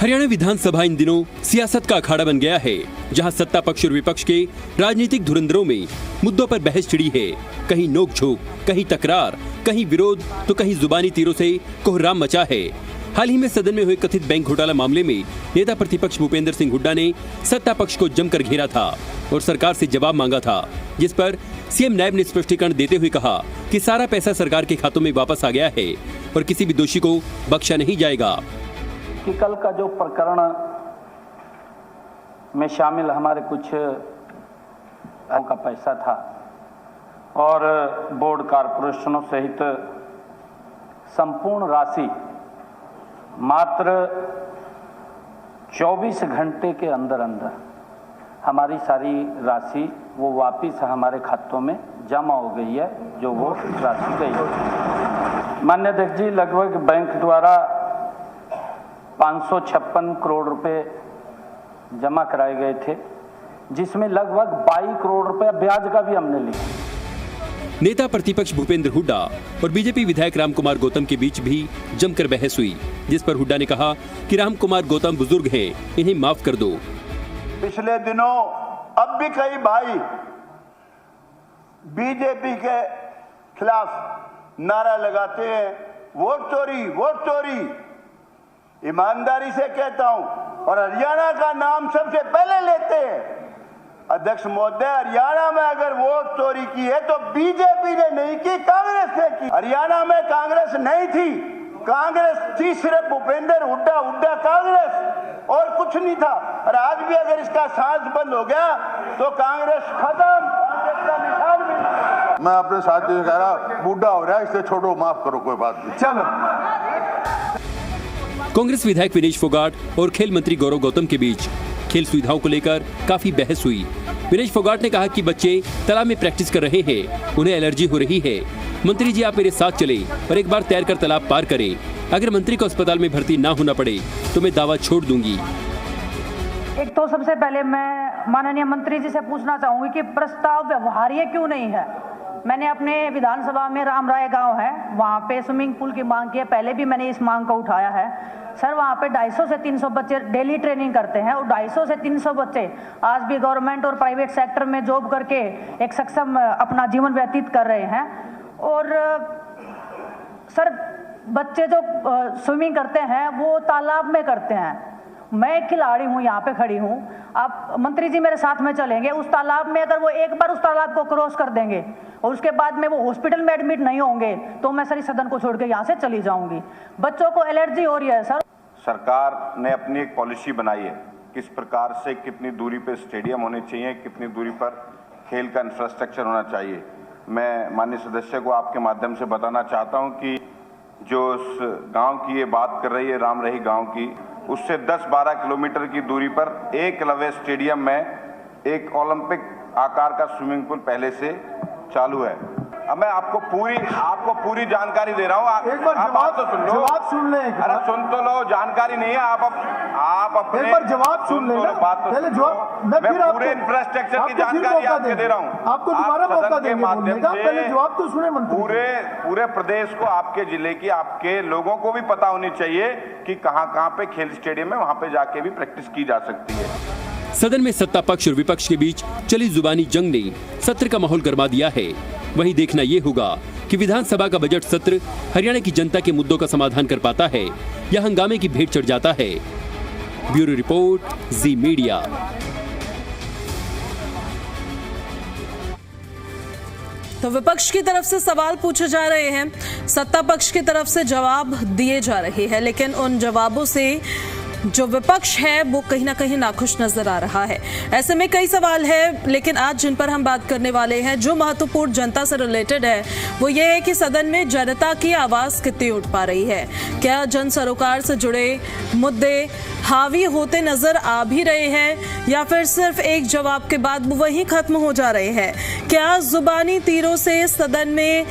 हरियाणा विधानसभा इन दिनों सियासत का अखाड़ा बन गया है, जहां सत्ता पक्ष और विपक्ष के राजनीतिक धुरंधरों में मुद्दों पर बहस छिड़ी है। कहीं नोक-झोंक, कहीं तकरार, कहीं विरोध तो कहीं जुबानी तीरों से कोहराम मचा है। हाल ही में सदन में हुए कथित बैंक घोटाला मामले में नेता प्रतिपक्ष भूपेंद्र सिंह हुड्डा ने सत्ता पक्ष को जमकर घेरा था और सरकार से जवाब मांगा था, जिस पर सीएम नायब ने स्पष्टीकरण देते हुए कहा कि सारा पैसा सरकार के खातों में वापस आ गया है और किसी भी दोषी को बख्शा नहीं जाएगा। कि कल का जो प्रकरण में शामिल हमारे कुछ का पैसा था और बोर्ड कारपोरेशनों सहित संपूर्ण राशि मात्र 24 घंटे के अंदर हमारी सारी राशि वो वापिस हमारे खातों में जमा हो गई है, जो वो राशि गई। माननीय अध्यक्ष जी, लगभग बैंक द्वारा 556 करोड़ रुपए जमा कराए गए थे, जिसमें लगभग 22 करोड़ रुपए ब्याज का भी हमने लिया। नेता प्रतिपक्ष भूपेंद्र हुड्डा और बीजेपी विधायक रामकुमार गौतम के बीच भी जमकर बहस हुई, जिस पर हुड्डा ने कहा कि रामकुमार गौतम बुजुर्ग हैं, इन्हें माफ कर दो। पिछले दिनों अब भी कई भाई बीजेपी के खिलाफ नारा लगाते हैं, वोट चोरी, वोट चोरी। ईमानदारी से कहता हूं, और हरियाणा का नाम सबसे पहले लेते हैं। अध्यक्ष महोदय, हरियाणा में अगर वोट चोरी की है तो बीजेपी ने नहीं की, कांग्रेस ने की। हरियाणा में कांग्रेस नहीं थी, कांग्रेस थी सिर्फ भूपेंद्र हुड्डा, हुड्डा कांग्रेस, और कुछ नहीं था। और आज भी अगर इसका सांस बंद हो गया तो कांग्रेस खत्म, कांग्रेस का निशान भी नहीं। मैं अपने साथी से कह रहा, बूढ़ा हो रहा है, इससे छोड़ो, माफ करो, कोई बात नहीं, चलो। कांग्रेस विधायक विनेश फोगाट और खेल मंत्री गौरव गौतम के बीच खेल सुविधाओं को लेकर काफी बहस हुई। विनेश फोगाट ने कहा कि बच्चे तालाब में प्रैक्टिस कर रहे हैं, उन्हें एलर्जी हो रही है। मंत्री जी, आप मेरे साथ चले और एक बार तैरकर तालाब पार करें। अगर मंत्री को अस्पताल में भर्ती ना होना पड़े तो मैं दावा छोड़ दूंगी। एक तो सबसे पहले मैं माननीय मंत्री जी से पूछना चाहूंगी कि प्रस्ताव व्यवहार्य क्यों नहीं है। मैंने अपने विधानसभा में रामराय गांव है, वहाँ पे स्विमिंग पूल की मांग की है। पहले भी मैंने इस मांग को उठाया है। सर, वहाँ पे 250 से 300 बच्चे डेली ट्रेनिंग करते हैं और 250 से 300 बच्चे आज भी गवर्नमेंट और प्राइवेट सेक्टर में जॉब करके एक सक्षम अपना जीवन व्यतीत कर रहे हैं। और सर, बच्चे जो स्विमिंग करते हैं वो तालाब में करते हैं। मैं एक खिलाड़ी हूँ, यहाँ पे खड़ी हूँ, आप मंत्री जी मेरे साथ में चलेंगे उस तालाब में। अगर वो एक बार उस तालाब को क्रॉस कर देंगे और उसके बाद में वो हॉस्पिटल में एडमिट नहीं होंगे तो मैं सर सदन को छोड़ के यहाँ से चली जाऊंगी। बच्चों को एलर्जी हो रही है। सर, सरकार ने अपनी एक पॉलिसी बनाई है, किस प्रकार से कितनी दूरी पर स्टेडियम होने चाहिए, कितनी दूरी पर खेल का इंफ्रास्ट्रक्चर होना चाहिए। मैं माननीय सदस्य को आपके माध्यम से बताना चाहता हूँ कि जो उस गाँव की ये बात कर रही है, रामरही गाँव की, उससे 10-12 किलोमीटर की दूरी पर एकलव्य स्टेडियम में एक ओलंपिक आकार का स्विमिंग पूल पहले से चालू है। अब मैं आपको पूरी जानकारी दे रहा हूँ। एक बार जवाब तो सुन लो, जवाब सुन ले। अरे सुन तो लो, जानकारी नहीं है। आप अपने एक बार जवाब सुन ले ना, पहले जवाब। मैं पूरे इंफ्रास्ट्रक्चर की जानकारी आपको दे रहा हूँ। आपको दोबारा मौका देंगे बोलने का, पहले जवाब तो सुने मंत्री। पूरे प्रदेश को, आपके जिले की, आपके लोगों को भी पता होनी चाहिए कि कहाँ पे खेल स्टेडियम है, वहाँ पे जाके भी प्रैक्टिस की जा सकती है। सदन में सत्ता पक्ष और विपक्ष के बीच चली जुबानी जंग ने सत्र का माहौल गरमा दिया है। वहीं देखना ये होगा कि विधानसभा का बजट सत्र हरियाणा की जनता के मुद्दों का समाधान कर पाता है या हंगामे की भेंट चढ़ जाता है। ब्यूरो रिपोर्ट, जी मीडिया। तो विपक्ष की तरफ से सवाल पूछे जा रहे हैं, सत्ता पक्ष की तरफ से जवाब दिए जा रहे हैं, लेकिन उन जवाबों से जो विपक्ष है वो कहीं ना कहीं नाखुश नजर आ रहा है। ऐसे में कई सवाल है, लेकिन आज जिन पर हम बात करने वाले हैं, जो महत्वपूर्ण जनता से रिलेटेड है, वो ये है कि सदन में जनता की आवाज कितनी उठ पा रही है। क्या जन सरोकार से जुड़े मुद्दे हावी होते नजर आ भी रहे हैं या फिर सिर्फ एक जवाब के बाद वो वहीं खत्म हो जा रहे हैं? क्या जुबानी तीरों से सदन में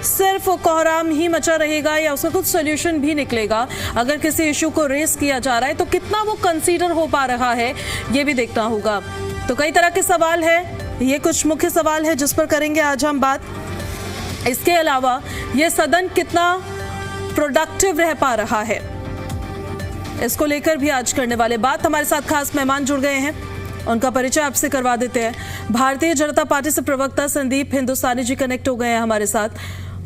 सिर्फ कोहराम ही मचा रहेगा या उसका कुछ सोल्यूशन भी निकलेगा? अगर किसी इशू को रेस किया जा रहा है तो कितना वो कंसीडर हो पा रहा है, ये भी देखना होगा। तो कई तरह के सवाल है, ये कुछ मुख्य सवाल है जिस पर करेंगे आज हम बात। इसके अलावा ये सदन कितना प्रोडक्टिव रह पा रहा है, इसको लेकर भी आज करने वाले बात। हमारे साथ खास मेहमान जुड़ गए हैं, उनका परिचय आपसे करवा देते हैं। भारतीय जनता पार्टी से प्रवक्ता संदीप हिंदुस्तानी जी कनेक्ट हो गए हैं हमारे साथ।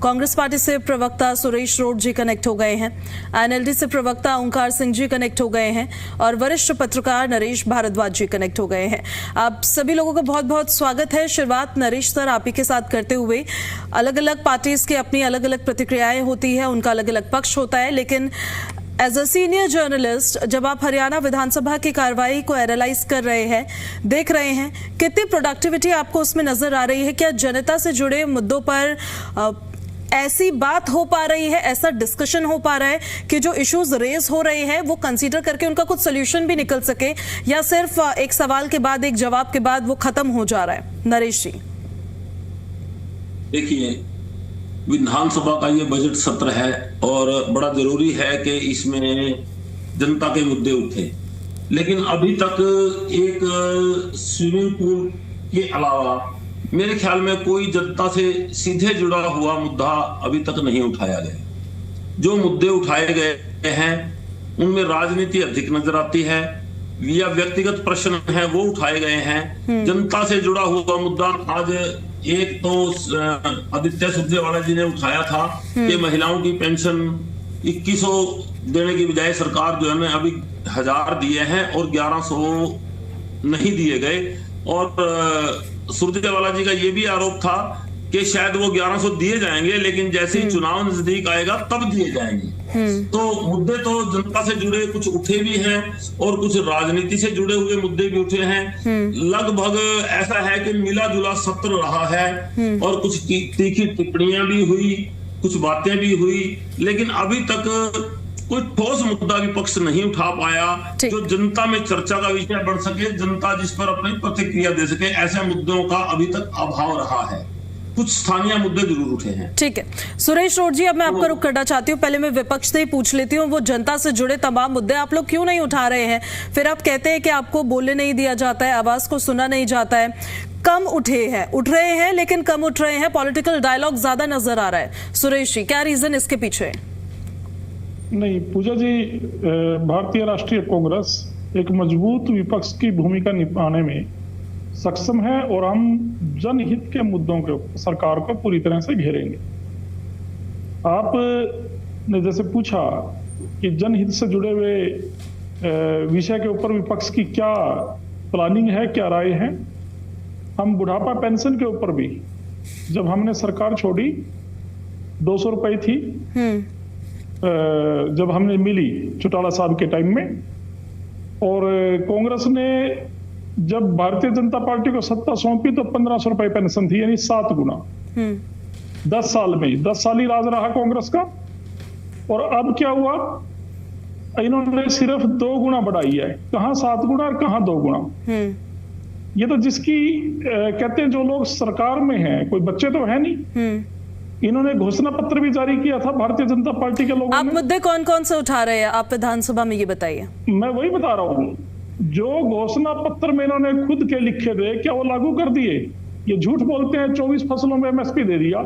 कांग्रेस पार्टी से प्रवक्ता सुरेश रोड जी कनेक्ट हो गए हैं। एनएलडी से प्रवक्ता ओंकार सिंह जी कनेक्ट हो गए हैं और वरिष्ठ पत्रकार नरेश भारद्वाज जी कनेक्ट हो गए हैं। आप सभी लोगों का बहुत बहुत स्वागत है। शुरुआत नरेश सर आप ही के साथ करते हुए, अलग अलग पार्टीज की अपनी अलग अलग प्रतिक्रियाएं होती है, उनका अलग अलग पक्ष होता है, लेकिन एज अ सीनियर जर्नलिस्ट जब आप हरियाणा विधानसभा की कार्रवाई को एनालाइज कर रहे हैं, देख रहे हैं, कितनी प्रोडक्टिविटी आपको उसमें नजर आ रही है? क्या जनता से जुड़े मुद्दों पर ऐसी बात हो पा रही है, ऐसा डिस्कशन हो पा रहा है कि जो इश्यूज रेज हो रहे हैं वो कंसीडर करके उनका कुछ सोल्यूशन भी निकल सके, या सिर्फ एक सवाल के बाद एक जवाब के बाद वो खत्म हो जा रहा है? नरेश जी देखिए, विधानसभा का ये बजट सत्र है और बड़ा जरूरी है कि इसमें जनता के मुद्दे उठे, लेकिन अभी तक एक स्विमिंग पूल के अलावा मेरे ख्याल में कोई जनता से सीधे जुड़ा हुआ मुद्दा अभी तक नहीं उठाया गया। जो मुद्दे उठाए गए हैं उनमें राजनीति अधिक नजर आती है या व्यक्तिगत प्रश्न है वो उठाए गए हैं। जनता से जुड़ा हुआ मुद्दा आज एक तो आदित्य सुरजेवाला जी ने उठाया था कि महिलाओं की पेंशन 2100 देने की बजाय सरकार जो है ना अभी 1000 दिए हैं और 1100 नहीं दिए गए। और सुरजेवाला जी का ये भी आरोप था कि शायद वो 1100 दिए जाएंगे लेकिन जैसे ही चुनाव नजदीक आएगा तब दिए जाएंगे। तो मुद्दे तो जनता से जुड़े कुछ उठे भी हैं और कुछ राजनीति से जुड़े हुए मुद्दे भी उठे हैं। लगभग ऐसा है कि मिला जुला सत्र रहा है और कुछ तीखी टिप्पणियां भी हुई, कुछ बातें भी हुई, लेकिन अभी तक कोई ठोस मुद्दा विपक्ष नहीं उठा पाया जो जनता में चर्चा का विषय बन सके, जनता जिस पर अपनी प्रतिक्रिया दे सके। ऐसे मुद्दों का अभी तक अभाव रहा है। कुछ स्थानीय मुद्दे जरूर उठे हैं। ठीक है सुरेश रोड जी, अब मैं आपका रुख करना चाहती हूँ। पहले मैं विपक्ष से ही पूछ लेती हूँ, वो जनता से जुड़े तमाम मुद्दे आप लोग क्यों नहीं उठा रहे हैं? फिर आप कहते हैं कि आपको बोलने नहीं दिया जाता है, आवाज को सुना नहीं जाता है। कम उठे हैं, उठ रहे हैं लेकिन कम उठ रहे हैं, पॉलिटिकल डायलॉग ज्यादा नजर आ रहा है। सुरेश जी, क्या रीजन इसके पीछे? नहीं पूजा जी, भारतीय राष्ट्रीय कांग्रेस एक मजबूत विपक्ष की भूमिका निभाने में सक्षम है और हम जनहित के मुद्दों के सरकार को पूरी तरह से घेरेंगे। आपने जैसे पूछा कि जनहित से जुड़े हुए विषय के ऊपर विपक्ष की क्या प्लानिंग है, क्या राय है। हम बुढ़ापा पेंशन के ऊपर भी जब हमने सरकार छोड़ी 200 रुपए थी जब हमने मिली चौटाला साहब के टाइम में, और कांग्रेस ने जब भारतीय जनता पार्टी को सत्ता सौंपी तो 1500 रुपए पेंशन थी, यानी 7 गुना 10 साल में। 10 साल ही राज रहा कांग्रेस का। और अब क्या हुआ, इन्होंने सिर्फ 2 गुना बढ़ाई है। कहां 7 गुना और कहां 2 गुना। ये तो जिसकी कहते हैं जो लोग सरकार में हैं, कोई बच्चे तो है नहीं। इन्होंने घोषणा पत्र भी जारी किया था भारतीय जनता पार्टी के लोगों। आप मुद्दे कौन कौन से उठा रहे हैं आप विधानसभा में, ये बताइए। मैं वही बता रहा हूँ, जो घोषणा पत्र में इन्होंने खुद के लिखे थे क्या वो लागू कर दिए? ये झूठ बोलते हैं 24 फसलों में एमएसपी दे दिया।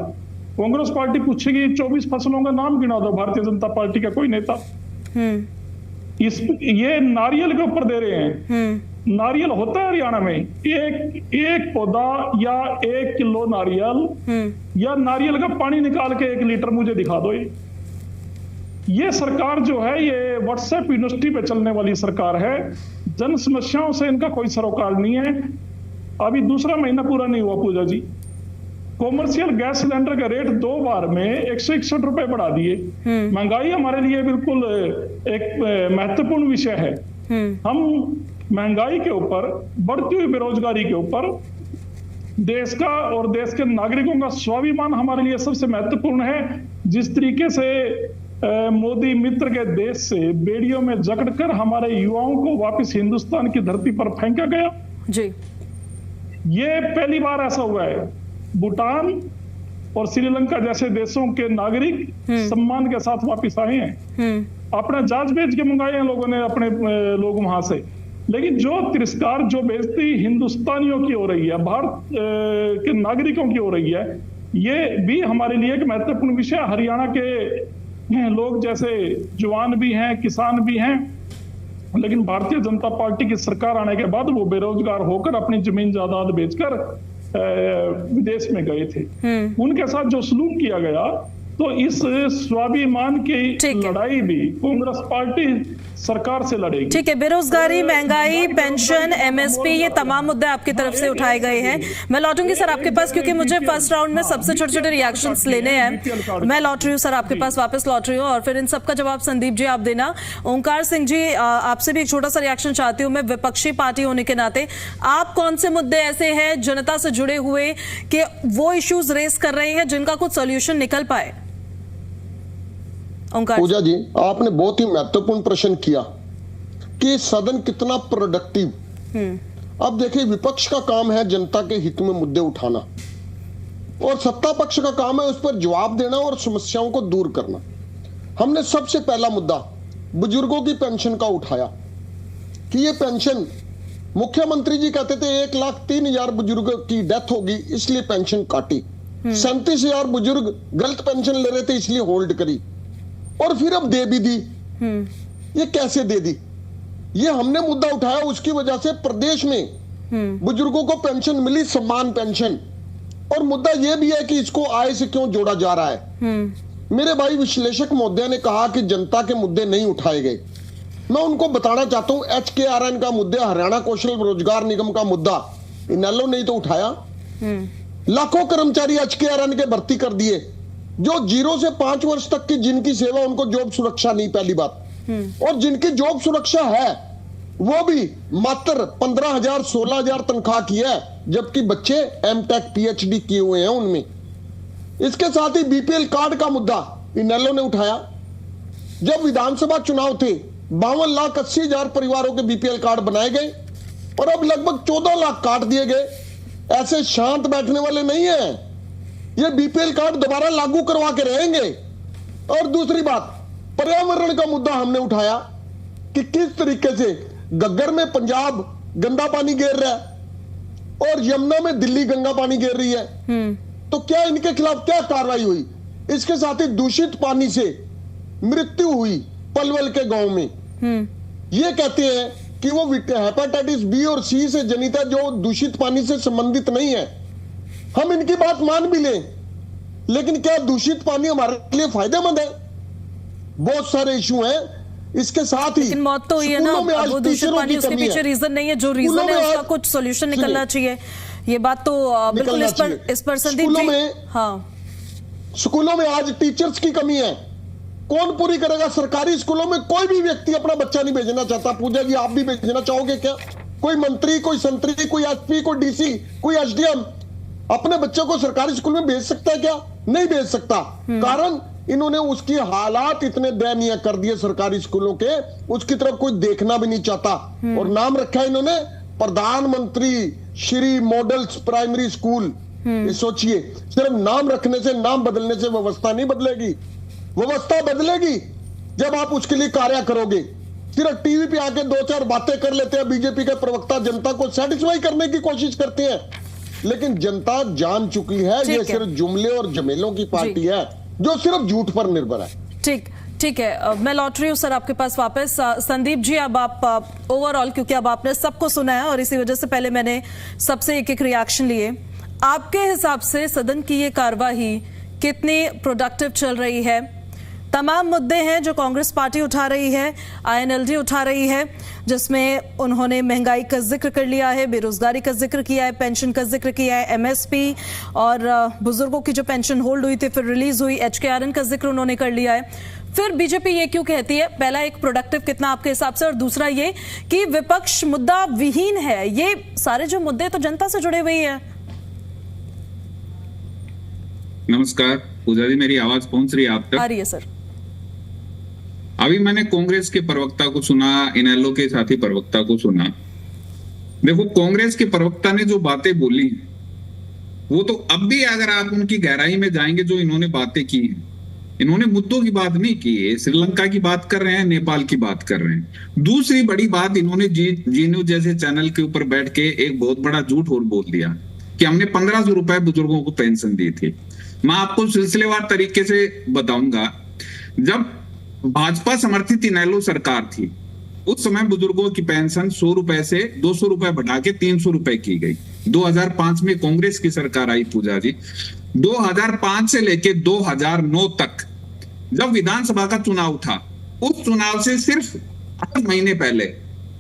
कांग्रेस पार्टी पूछेगी 24 फसलों का नाम गिना दो भारतीय जनता पार्टी का कोई नेता। ये नारियल के ऊपर दे रहे हैं। नारियल होता है हरियाणा में एक पौधा या 1 किलो नारियल या नारियल का पानी निकाल के 1 लीटर मुझे दिखा दो। ये सरकार जो है ये व्हाट्सएप यूनिवर्सिटी पे चलने वाली सरकार है। जन समस्याओं से इनका कोई सरोकार नहीं है। अभी दूसरा महीना पूरा नहीं हुआ पूजा जी, कॉमर्शियल गैस सिलेंडर का रेट 2 बार में 161 रुपए बढ़ा दिए। महंगाई हमारे लिए बिल्कुल एक महत्वपूर्ण विषय है। हम महंगाई के ऊपर, बढ़ती हुई बेरोजगारी के ऊपर, देश का और देश के नागरिकों का स्वाभिमान हमारे लिए सबसे महत्वपूर्ण है। जिस तरीके से मोदी मित्र के देश से बेड़ियों में जकड़कर हमारे युवाओं को वापस हिंदुस्तान की धरती पर फेंका गया जी, ये पहली बार ऐसा हुआ है। भूटान और श्रीलंका जैसे देशों के नागरिक सम्मान के साथ वापस आए हैं। अपने जहाज भेज के मंगाए हैं लोगों ने, अपने लोग वहां से। लेकिन जो तिरस्कार, जो बेइज्जती हिंदुस्तानियों की हो रही है, भारत के नागरिकों की हो रही है, ये भी हमारे लिए एक महत्वपूर्ण विषय। हरियाणा के लोग जैसे जवान भी हैं, किसान भी हैं, लेकिन भारतीय जनता पार्टी की सरकार आने के बाद वो बेरोजगार होकर अपनी जमीन जायदाद बेचकर विदेश में गए थे। उनके साथ जो सलूक किया गया, तो इस स्वाभिमान की लड़ाई भी कांग्रेस पार्टी सरकार से लड़ेगी। ठीक है, बेरोजगारी, महंगाई, पेंशन, एमएसपी, ये तमाम मुद्दे आपकी तरफ से उठाए गए हैं। मैं लौटूंगी सर आपके पास, क्योंकि मुझे फर्स्ट राउंड में सबसे छोटे छोटे रिएक्शंस लेने हैं। मैं लौट रही हूँ सर आपके पास, वापस लौट रही हूँ, और फिर इन सबका जवाब संदीप जी आप देना। ओंकार सिंह जी, आपसे भी एक छोटा सा रिएक्शन चाहती हूँ मैं, विपक्षी पार्टी होने के नाते आप कौन से मुद्दे ऐसे हैं जनता से जुड़े हुए कि वो इश्यूज रेस कर रहे हैं जिनका कुछ सोल्यूशन निकल पाए? पूजा जी, आपने बहुत ही महत्वपूर्ण प्रश्न किया कि सदन कितना प्रोडक्टिव। अब देखिए, विपक्ष का काम है जनता के हित में मुद्दे उठाना, और सत्ता पक्ष का काम है उस पर जवाब देना और समस्याओं को दूर करना। हमने सबसे पहला मुद्दा बुजुर्गों की पेंशन का उठाया कि ये पेंशन, मुख्यमंत्री जी कहते थे 1,03,000 बुजुर्गों की डेथ होगी इसलिए पेंशन काटी, 37,000 बुजुर्ग गलत पेंशन ले रहे थे इसलिए होल्ड करी, और फिर अब दे भी दी। ये कैसे दे दी? ये हमने मुद्दा उठाया, उसकी वजह से प्रदेश में बुजुर्गों को पेंशन मिली, सम्मान पेंशन। और मुद्दा यह भी है कि इसको आय से क्यों जोड़ा जा रहा है। मेरे भाई विश्लेषक महोदय ने कहा कि जनता के मुद्दे नहीं उठाए गए। मैं उनको बताना चाहता हूं, HKRN का मुद्दा, हरियाणा कौशल रोजगार निगम का मुद्दा इनेलो ने तो उठाया। लाखों कर्मचारी HKRN के भर्ती कर दिए, जो 0 से 5 वर्ष तक की जिनकी सेवा, उनको जॉब सुरक्षा नहीं, पहली बात। और जिनकी जॉब सुरक्षा है वो भी मात्र 15,000 16,000 तनख्वाह की है, जबकि बच्चे MTech PhD किए हुए हैं उनमें। इसके साथ ही BPL कार्ड का मुद्दा इनेलो ने उठाया। जब विधानसभा चुनाव थे 52,80,000 परिवारों के BPL कार्ड बनाए गए, और अब लगभग 14 लाख काट दिए गए। ऐसे शांत बैठने वाले नहीं है, ये BPL कार्ड दोबारा लागू करवा के रहेंगे। और दूसरी बात, पर्यावरण का मुद्दा हमने उठाया कि किस तरीके से गग्गर में पंजाब गंदा पानी गिर रहा है और यमुना में दिल्ली गंगा पानी गिर रही है, तो क्या इनके खिलाफ क्या कार्रवाई हुई? इसके साथ ही दूषित पानी से मृत्यु हुई पलवल के गांव में। ये कहते हैं कि वो हेपेटाइटिस B और C से जनित है, जो दूषित पानी से संबंधित नहीं है। हम इनकी बात मान भी लें, लेकिन क्या दूषित पानी हमारे लिए फायदेमंद है? बहुत सारे इशू हैं। इसके साथ ही लेकिन मौत तो ये ना, वो दूषित पानी उसके पीछे रीजन नहीं है, जो रीजन है उसका कुछ सॉल्यूशन निकलना चाहिए। ये बात तो बिल्कुल इस पर संदीप जी, हाँ, स्कूलों में आज टीचर्स की कमी है, कौन पूरी करेगा? सरकारी स्कूलों में कोई भी व्यक्ति अपना बच्चा नहीं भेजना चाहता। पूजा जी, आप भी भेजना चाहोगे क्या? कोई मंत्री, कोई संतरी, कोई SP, कोई DC, कोई SDM अपने बच्चों को सरकारी स्कूल में भेज सकता है क्या? नहीं भेज सकता। कारण इन्होंने उसकी हालात इतने दयनीय कर दिए सरकारी स्कूलों के, उसकी तरफ कोई देखना भी नहीं चाहता। और नाम रखा है इन्होंने प्रधानमंत्री श्री मॉडल्स प्राइमरी स्कूल। ये सोचिए, सिर्फ नाम रखने से, नाम बदलने से व्यवस्था नहीं बदलेगी। व्यवस्था बदलेगी जब आप उसके लिए कार्य करोगे। सिर्फ टीवी पे आके 2-4 बातें कर लेते हैं बीजेपी के प्रवक्ता, जनता को सेटिस्फाई करने की कोशिश करते हैं, लेकिन जनता जान चुकी है ये सिर्फ जुमले और झमेलों की पार्टी है जो सिर्फ झूठ पर निर्भर है। ठीक है, मैं लौट रही हूँ सर आपके पास वापस। संदीप जी, अब आप ओवरऑल, क्योंकि अब आपने सबको सुना है और इसी वजह से पहले मैंने सबसे एक रिएक्शन लिए, आपके हिसाब से सदन की ये कार्यवाही कितनी प्रोडक्टिव चल रही है? तमाम मुद्दे हैं जो कांग्रेस पार्टी उठा रही है, INLD उठा रही है, जिसमें उन्होंने महंगाई का जिक्र कर लिया है, बेरोजगारी का जिक्र किया है, पेंशन का जिक्र किया है, MSP और बुजुर्गों की जो पेंशन होल्ड हुई थी फिर रिलीज हुई, HKRN का जिक्र उन्होंने कर लिया है। फिर बीजेपी ये क्यों कहती है? पहला, एक प्रोडक्टिव कितना आपके हिसाब से, और दूसरा ये कि विपक्ष मुद्दा विहीन है। ये सारे जो मुद्दे तो जनता से जुड़े हुए हैं। नमस्कार पूजा जी, मेरी आवाज पहुंच रही है आप तक? आ रही है सर। अभी मैंने कांग्रेस के प्रवक्ता को सुना, इनेलो के साथी प्रवक्ता को सुना। देखो, कांग्रेस के प्रवक्ता ने जो बातें बोली वो तो अब भी अगर आप उनकी गहराई में जाएंगे, जो इन्होंने बातें की हैं, इन्होंने मुद्दों की बात नहीं की है। श्रीलंका की बात कर रहे हैं, नेपाल की बात कर रहे हैं। दूसरी बड़ी बात, इन्होंने जी न्यूज जैसे चैनल के ऊपर बैठ के एक बहुत बड़ा झूठ और बोल दिया कि हमने 1500 रुपए बुजुर्गों को पेंशन दी थी। मैं आपको सिलसिलेवार तरीके से बताऊंगा। जब भाजपा समर्थित इनेलो सरकार थी उस समय बुजुर्गों की पेंशन 100 रुपए से 200 रुपए बढ़ा के 300 रुपए की गई। 2005 में कांग्रेस की सरकार आई पूजा जी। 2005 से लेके 2009 तक जब विधानसभा का चुनाव था, उस चुनाव से सिर्फ 8 महीने पहले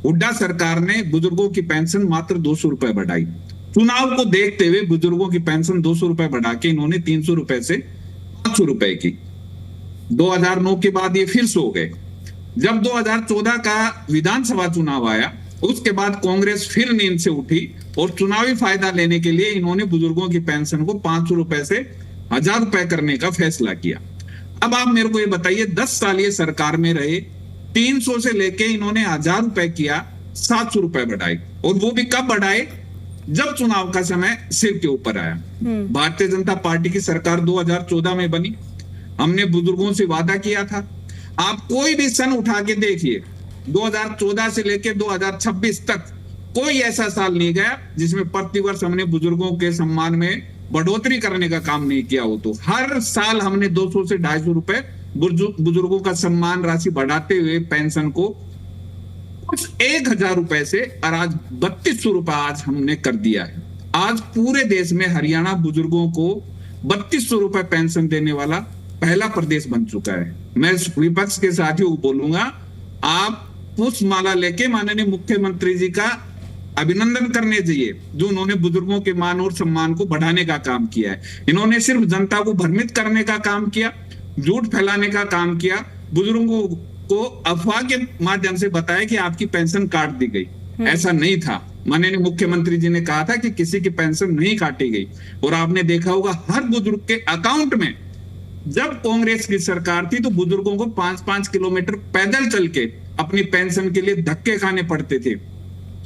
हुड्डा सरकार ने बुजुर्गों की पेंशन मात्र 200 रुपए बढ़ाई। चुनाव को देखते हुए बुजुर्गों की पेंशन 200 रुपए बढ़ा के इन्होंने 300 रुपए से 500 रुपए की। 2009 के बाद ये फिर सो गए। जब 2014 का विधानसभा चुनाव आया, उसके बाद कांग्रेस फिर नींद से उठी और चुनावी फायदा लेने के लिए इन्होंने बुजुर्गों की पेंशन को 500 रुपए से 1000 रुपए करने का फैसला किया। अब आप मेरे को ये बताइए, 10 साल ये सरकार में रहे, 300 से लेके इन्होंने 1000 रुपए किया, 700 रुपए बढ़ाए, और वो भी कब बढ़ाए? जब चुनाव का समय सिर के ऊपर आया। भारतीय जनता पार्टी की सरकार 2014 में बनी। हमने बुजुर्गों से वादा किया था, आप कोई भी सन उठा के देखिए, 2014 से लेके 2026 तक कोई ऐसा साल नहीं गया जिसमें प्रतिवर्ष हमने बुजुर्गों के सम्मान में बढ़ोतरी करने का काम नहीं किया हो। तो हर साल हमने 200 से 250 रुपए बुजुर्गों का सम्मान राशि बढ़ाते हुए पेंशन को कुछ 1000 रुपए से और आज 3200 रुपए आज हमने कर दिया है। आज पूरे देश में हरियाणा बुजुर्गों को 3200 रुपए पेंशन देने वाला पहला प्रदेश बन चुका है। मैं विपक्ष के साथियों को बोलूंगा, आप पुष्प माला लेके माननीय मुख्यमंत्री जी का अभिनंदन करने चाहिए, जो उन्होंने बुजुर्गों के मान और सम्मान को बढ़ाने का काम किया है। इन्होंने सिर्फ जनता को भ्रमित करने का काम किया, झूठ फैलाने का काम किया, बुजुर्गों को अफवाह के माध्यम से बताया कि आपकी पेंशन काट दी गई। ऐसा नहीं था। माननीय मुख्यमंत्री जी ने कहा था कि किसी की पेंशन नहीं काटी गई, और आपने देखा होगा हर बुजुर्ग के अकाउंट में, जब कांग्रेस की सरकार थी तो बुजुर्गों को 5-5 किलोमीटर पैदल चल के अपनी पेंशन के लिए धक्के खाने पड़ते थे।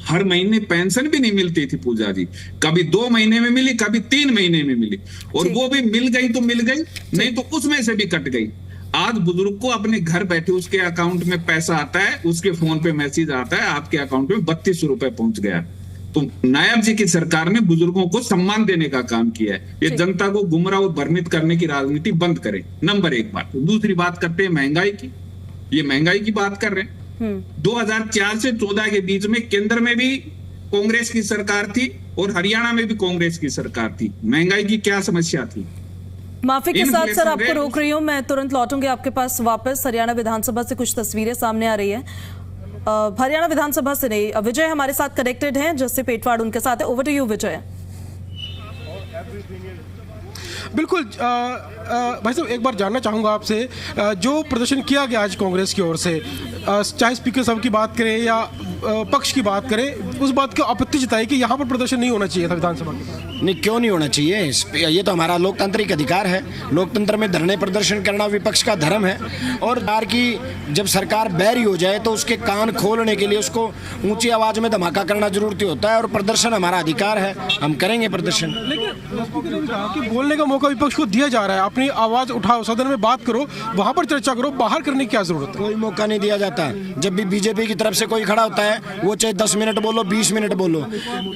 हर महीने पेंशन भी नहीं मिलती थी पूजा जी, कभी 2 महीने में मिली, कभी 3 महीने में मिली, और वो भी मिल गई तो मिल गई, नहीं तो उसमें से भी कट गई। आज बुजुर्ग को अपने घर बैठे उसके अकाउंट में पैसा आता है, उसके फोन पे मैसेज आता है, आपके अकाउंट में 3200 रुपए पहुंच गया। तो नायब जी की सरकार ने बुजुर्गों को सम्मान देने का काम किया है। ये जनता को गुमराह और भ्रमित करने की राजनीति बंद करें, नंबर 1 बात। दूसरी बात करते हैं महंगाई की। ये महंगाई की बात कर रहे हैं। 2004 से 14 के बीच में केंद्र में भी कांग्रेस की सरकार थी और हरियाणा में भी कांग्रेस की सरकार थी। महंगाई की क्या समस्या थी? माफी के साथ सर आपको रोक रही हूँ, मैं तुरंत लौटूंगी आपके पास वापस। हरियाणा विधानसभा से कुछ तस्वीरें सामने आ रही है। हरियाणा विधानसभा से नहीं, विजय हमारे साथ कनेक्टेड हैं, जैसे पेटवाड़ उनके साथ है। ओवर टू यू विजय। बिल्कुल भाई साहब, एक बार जानना चाहूँगा आपसे, जो प्रदर्शन किया गया आज कांग्रेस की ओर से, चाहे स्पीकर साहब की बात करें या पक्ष की बात करें, उस बात की आपत्ति जताई कि यहाँ पर प्रदर्शन नहीं होना चाहिए था विधानसभा के। नहीं, क्यों नहीं होना चाहिए? ये तो हमारा लोकतांत्रिक अधिकार है। लोकतंत्र में धरने प्रदर्शन करना विपक्ष का धर्म है, और सरकार की जब सरकार बैरी हो जाए तो उसके कान खोलने के लिए उसको ऊंची आवाज में धमाका करना जरूरी होता है, और प्रदर्शन हमारा अधिकार है, हम करेंगे प्रदर्शन। लेकिन बोलने का मौका विपक्ष को दिया जा रहा है, अपनी आवाज उठाओ, सदन में बात करो, वहां पर चर्चा करो, बाहर करने की क्या जरूरत है? कोई मौका नहीं दिया जाता। जब भी बीजेपी की तरफ से कोई खड़ा होता है, वो चाहे 10 मिनट बोलो, 20 मिनट बोलो,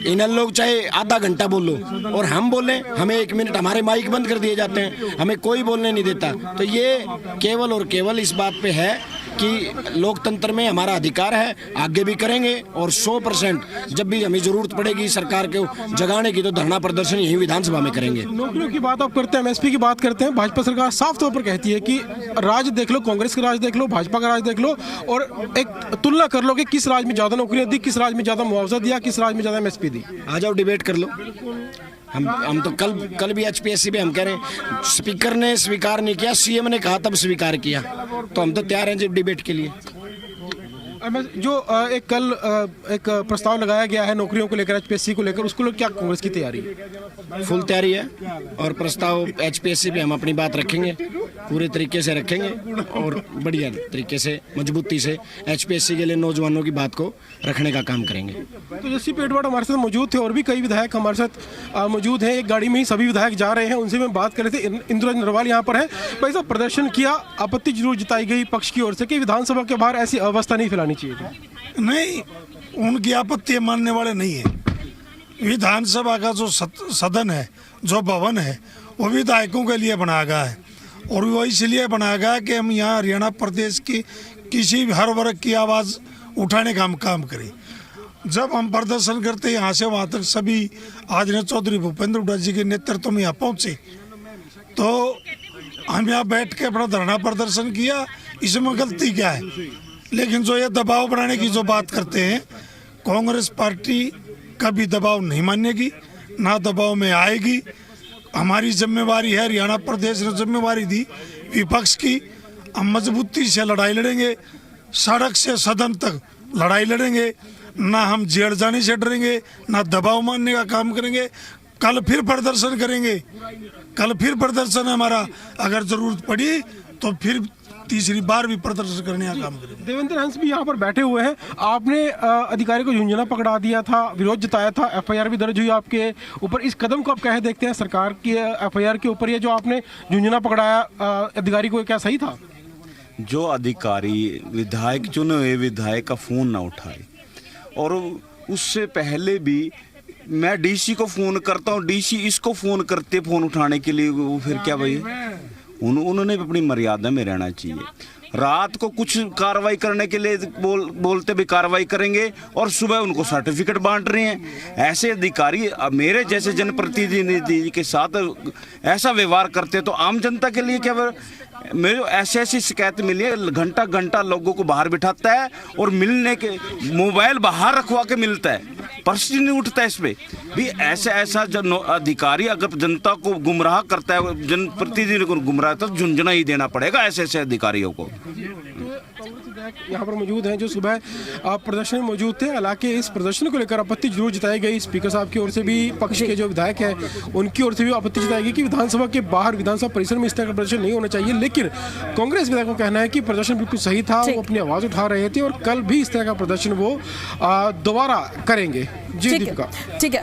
इन लोग चाहे आधा घंटा बोलो, और हम बोले हमें 1 मिनट, हमारे माइक बंद कर दिए जाते हैं, हमें कोई बोलने नहीं देता। तो ये केवल और केवल इस बात पे है कि लोकतंत्र में हमारा अधिकार है, आगे भी करेंगे, और 100% जब भी हमें जरूरत पड़ेगी सरकार को जगाने की, तो धरना प्रदर्शन यही विधानसभा में करेंगे। नौकरियों की बात आप करते हैं, एमएसपी की बात करते हैं। भाजपा सरकार साफ तौर पर कहती है कि राज देख लो, कांग्रेस का राज देख लो, भाजपा का राज देख लो, और एक तुलना कर लो कि किस राज्य में ज्यादा नौकरियां दी, किस राज्य में ज्यादा मुआवजा दिया, किस राज्य में ज्यादा एमएसपी दी। आ जाओ, डिबेट कर लो। हम तो कल भी HPSC पे हम कह रहे हैं, स्पीकर ने स्वीकार नहीं किया, CM ने कहा तब स्वीकार किया, तो हम तो तैयार हैं जब डिबेट के लिए। जो एक प्रस्ताव लगाया गया है नौकरियों को लेकर, HPSC को लेकर, उसको क्या कांग्रेस की तैयारी है? फुल तैयारी है, और प्रस्ताव HPSC पे हम अपनी बात रखेंगे, पूरे तरीके से रखेंगे, और बढ़िया तरीके से मजबूती से HPSC के लिए नौजवानों की बात को रखने का काम करेंगे। तो जैसे पेटवाड़ हमारे साथ मौजूद थे, और भी कई विधायक हमारे साथ मौजूद हैं, एक गाड़ी में ही सभी विधायक जा रहे हैं, उनसे मैं बात कर रहे थे। इंद्रराज नरवाल यहाँ पर है। भाई साहब, प्रदर्शन किया, आपत्ति जरूर जताई गई पक्ष की ओर से कि विधानसभा के बाहर ऐसी अवस्था नहीं फैलानी चाहिए थी। नहीं, उनकी आपत्ति मानने वाले नहीं है। विधानसभा का जो सदन है, जो भवन है, वो विधायकों के लिए बनाया गया है, और वो इसलिए बनाया गया कि हम यहाँ हरियाणा प्रदेश की किसी भी हर वर्ग की आवाज़ उठाने का हम काम करें। जब हम प्रदर्शन करते यहाँ से वहाँ तक सभी आदरणीय चौधरी भूपेंद्र हुड्डा जी के नेतृत्व में यहाँ पहुँचे, तो हम यहाँ बैठ के अपना धरना प्रदर्शन किया, इसमें गलती क्या है? लेकिन जो ये दबाव बनाने की जो बात करते हैं, कांग्रेस पार्टी कभी दबाव नहीं मानेगी, ना दबाव में आएगी। हमारी जिम्मेवारी है, हरियाणा प्रदेश ने जिम्मेवारी दी विपक्ष की, हम मजबूती से लड़ाई लड़ेंगे, सड़क से सदन तक लड़ाई लड़ेंगे, ना हम जेल जाने से डरेंगे, ना दबाव मानने का काम करेंगे। कल फिर प्रदर्शन करेंगे, कल फिर प्रदर्शन हमारा, अगर जरूरत पड़ी तो फिर तीसरी बार भी प्रदर्शन करने का काम करेंगे। देवेंद्र हंस भी यहाँ पर बैठे हुए हैं। आपने अधिकारी को झुंझुना पकड़ा दिया था, विरोध जताया था, एफआईआर भी दर्ज हुई आपके ऊपर। इस कदम को आप कैसे देखते हैं सरकार की एफआईआर के ऊपर? ये जो आपने झुंझुना पकड़ाया अधिकारी को, क्या सही था? जो अधिकारी विधायक चुने हुए विधायक का फोन ना उठाए, और उससे पहले भी मैं डीसी को फोन करता हूँ, डीसी इसको फोन करते फोन उठाने के लिए, वो फिर क्या भाई? उन्होंने अपनी मर्यादा में रहना चाहिए। रात को कुछ कार्रवाई करने के लिए बोलते भी कार्रवाई करेंगे, और सुबह उनको सर्टिफिकेट बांट रहे हैं। ऐसे अधिकारी मेरे जैसे जनप्रतिनिधि के साथ ऐसा व्यवहार करते तो आम जनता के लिए क्या? मेरे ऐसी शिकायत मिली है, घंटा घंटा लोगों को बाहर बिठाता है और मिलने के मोबाइल बाहर रखवा के मिलता है, प्रश्न नहीं उठता है इस पे भी। ऐसा जब अधिकारी अगर जनता को गुमराह करता है, जनप्रतिनिधि को गुमराह, तो झुंझुना ही देना पड़ेगा ऐसे अधिकारियों को। यहाँ पर मौजूद हैं जो सुबह प्रदर्शन में मौजूद थे। हालांकि इस प्रदर्शन को लेकर आपत्ति जरूर जताई गई, स्पीकर साहब की ओर से भी, पक्ष के जो विधायक हैं उनकी ओर से भी आपत्ति जताई गई कि विधानसभा के बाहर, विधानसभा परिसर में इस तरह का प्रदर्शन नहीं होना चाहिए। लेकिन कांग्रेस विधायक को कहना है कि प्रदर्शन बिल्कुल सही था, वो अपनी आवाज उठा रहे थे और कल भी इस तरह का प्रदर्शन वो दोबारा करेंगे। जी दीपिका, ठीक है।